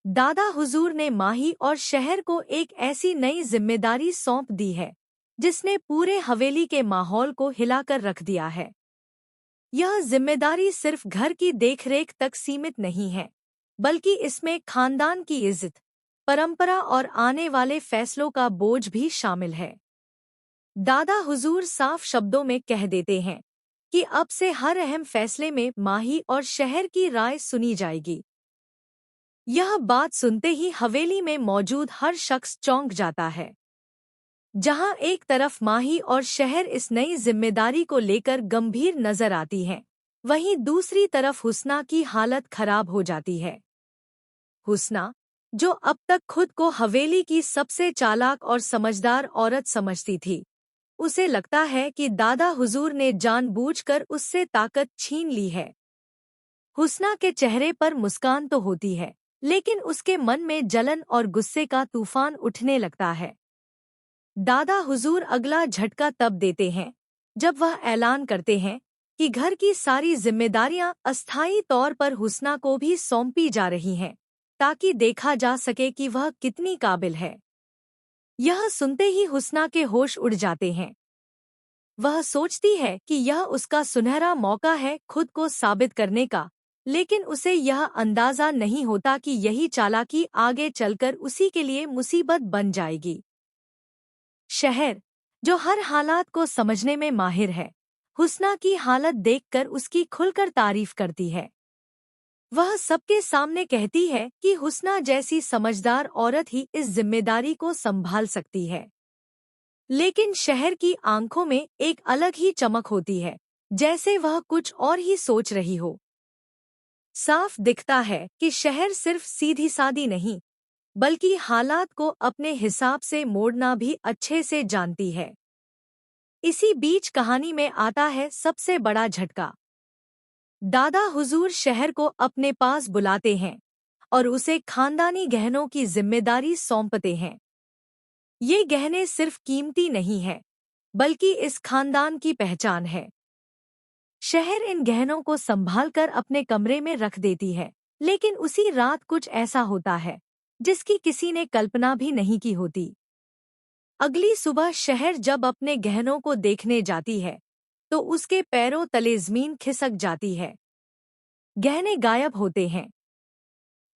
दादा हुजूर ने माही और शहर को एक ऐसी नई जिम्मेदारी सौंप दी है जिसने पूरे हवेली के माहौल को हिलाकर रख दिया है। यह जिम्मेदारी सिर्फ घर की देखरेख तक सीमित नहीं है, बल्कि इसमें खानदान की इज्जत, परंपरा और आने वाले फैसलों का बोझ भी शामिल है। दादा हुजूर साफ शब्दों में कह देते हैं कि अब से हर अहम फैसले में माही और शहर की राय सुनी जाएगी। यह बात सुनते ही हवेली में मौजूद हर शख्स चौंक जाता है। जहां एक तरफ माही और शहर इस नई जिम्मेदारी को लेकर गंभीर नजर आती हैं, वहीं दूसरी तरफ हुस्ना की हालत खराब हो जाती है। हुस्ना, जो अब तक खुद को हवेली की सबसे चालाक और समझदार औरत समझती थी, उसे लगता है कि दादा हुजूर ने जानबूझकर उससे ताकत छीन ली है। हुस्ना के चेहरे पर मुस्कान तो होती है, लेकिन उसके मन में जलन और गुस्से का तूफान उठने लगता है। दादा हुजूर अगला झटका तब देते हैं जब वह ऐलान करते हैं कि घर की सारी जिम्मेदारियां अस्थायी तौर पर हुस्ना को भी सौंपी जा रही हैं, ताकि देखा जा सके कि वह कितनी काबिल है। यह सुनते ही हुस्ना के होश उड़ जाते हैं। वह सोचती है कि यह उसका सुनहरा मौका है खुद को साबित करने का, लेकिन उसे यह अंदाजा नहीं होता कि यही चालाकी आगे चलकर उसी के लिए मुसीबत बन जाएगी। शहर, जो हर हालात को समझने में माहिर है, हुस्ना की हालत देखकर उसकी खुलकर तारीफ करती है। वह सबके सामने कहती है कि हुस्ना जैसी समझदार औरत ही इस जिम्मेदारी को संभाल सकती है। लेकिन शहर की आंखों में एक अलग ही चमक होती है, जैसे वह कुछ और ही सोच रही हो। साफ दिखता है कि शहर सिर्फ सीधी सादी नहीं, बल्कि हालात को अपने हिसाब से मोड़ना भी अच्छे से जानती है। इसी बीच कहानी में आता है सबसे बड़ा झटका। दादा हुजूर शहर को अपने पास बुलाते हैं और उसे खानदानी गहनों की जिम्मेदारी सौंपते हैं। ये गहने सिर्फ कीमती नहीं है, बल्कि इस खानदान की पहचान है। शहर इन गहनों को संभालकर अपने कमरे में रख देती है, लेकिन उसी रात कुछ ऐसा होता है जिसकी किसी ने कल्पना भी नहीं की होती। अगली सुबह शहर जब अपने गहनों को देखने जाती है, तो उसके पैरों तले जमीन खिसक जाती है। गहने गायब होते हैं।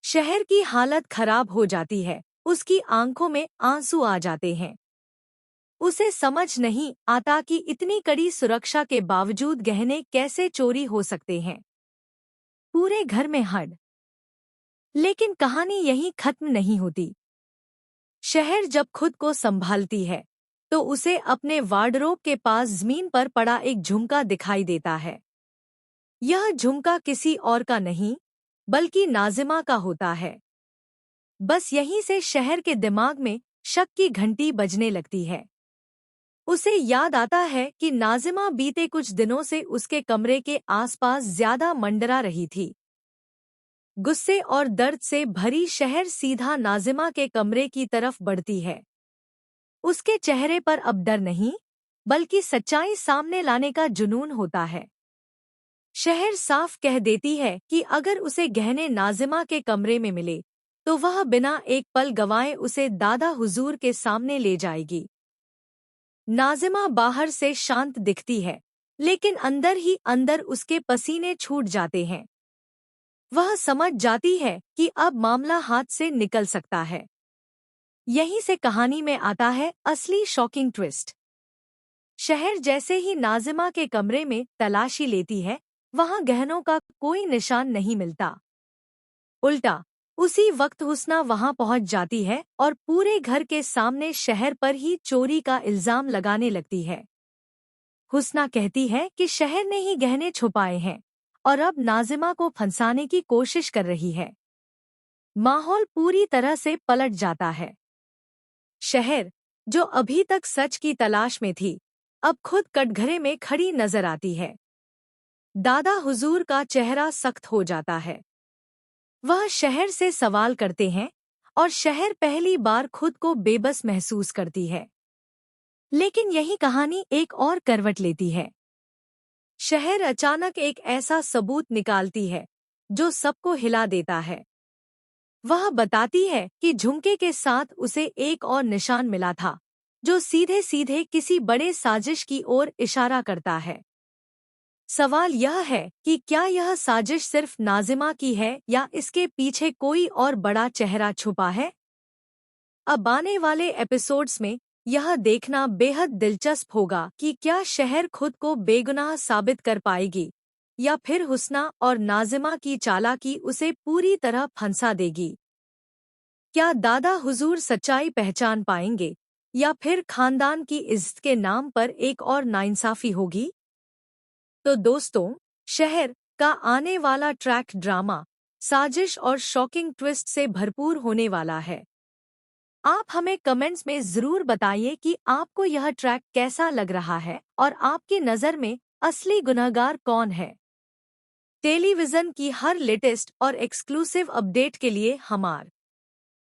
शहर की हालत खराब हो जाती है, उसकी आंखों में आंसू आ जाते हैं। उसे समझ नहीं आता कि इतनी कड़ी सुरक्षा के बावजूद गहने कैसे चोरी हो सकते हैं। पूरे घर में हड़। लेकिन कहानी यहीं खत्म नहीं होती। शहर जब खुद को संभालती है, तो उसे अपने वार्डरोब के पास जमीन पर पड़ा एक झुमका दिखाई देता है। यह झुमका किसी और का नहीं, बल्कि नाजिमा का होता है। बस यहीं से शहर के दिमाग में शक की घंटी बजने लगती है। उसे याद आता है कि नाजिमा बीते कुछ दिनों से उसके कमरे के आसपास ज्यादा मंडरा रही थी। गुस्से और दर्द से भरी शहर सीधा नाजिमा के कमरे की तरफ बढ़ती है। उसके चेहरे पर अब डर नहीं, बल्कि सच्चाई सामने लाने का जुनून होता है। शहर साफ कह देती है कि अगर उसे गहने नाजिमा के कमरे में मिले, तो वह बिना एक पल गंवाए उसे दादा हुजूर के सामने ले जाएगी। नाजिमा बाहर से शांत दिखती है, लेकिन अंदर ही अंदर उसके पसीने छूट जाते हैं। वह समझ जाती है कि अब मामला हाथ से निकल सकता है। यहीं से कहानी में आता है असली शॉकिंग ट्विस्ट। शहर जैसे ही नाजिमा के कमरे में तलाशी लेती है, वहां गहनों का कोई निशान नहीं मिलता। उल्टा, उसी वक्त हुस्ना वहां पहुंच जाती है और पूरे घर के सामने शहर पर ही चोरी का इल्जाम लगाने लगती है। हुस्ना कहती है कि शहर ने ही गहने छुपाए हैं और अब नाजिमा को फंसाने की कोशिश कर रही है। माहौल पूरी तरह से पलट जाता है। शहर, जो अभी तक सच की तलाश में थी, अब खुद कटघरे में खड़ी नजर आती है। दादा हुजूर का चेहरा सख्त हो जाता है। वह शहर से सवाल करते हैं और शहर पहली बार खुद को बेबस महसूस करती है। लेकिन यही कहानी एक और करवट लेती है। शहर अचानक एक ऐसा सबूत निकालती है जो सबको हिला देता है। वह बताती है कि झुमके के साथ उसे एक और निशान मिला था, जो सीधे सीधे किसी बड़े साजिश की ओर इशारा करता है। सवाल यह है कि क्या यह साजिश सिर्फ नाजिमा की है या इसके पीछे कोई और बड़ा चेहरा छुपा है? अब आने वाले एपिसोड्स में यह देखना बेहद दिलचस्प होगा कि क्या शहर खुद को बेगुनाह साबित कर पाएगी या फिर हुस्ना और नाजिमा की चालाकी उसे पूरी तरह फंसा देगी। क्या दादा हुजूर सच्चाई पहचान पाएंगे या फिर खानदान की इज्जत के नाम पर एक और नाइंसाफी होगी? तो दोस्तों, शहर का आने वाला ट्रैक ड्रामा, साजिश और शॉकिंग ट्विस्ट से भरपूर होने वाला है। आप हमें कमेंट्स में ज़रूर बताइए कि आपको यह ट्रैक कैसा लग रहा है और आपकी नज़र में असली गुनहगार कौन है। टेलीविज़न की हर लेटेस्ट और एक्सक्लूसिव अपडेट के लिए हमारे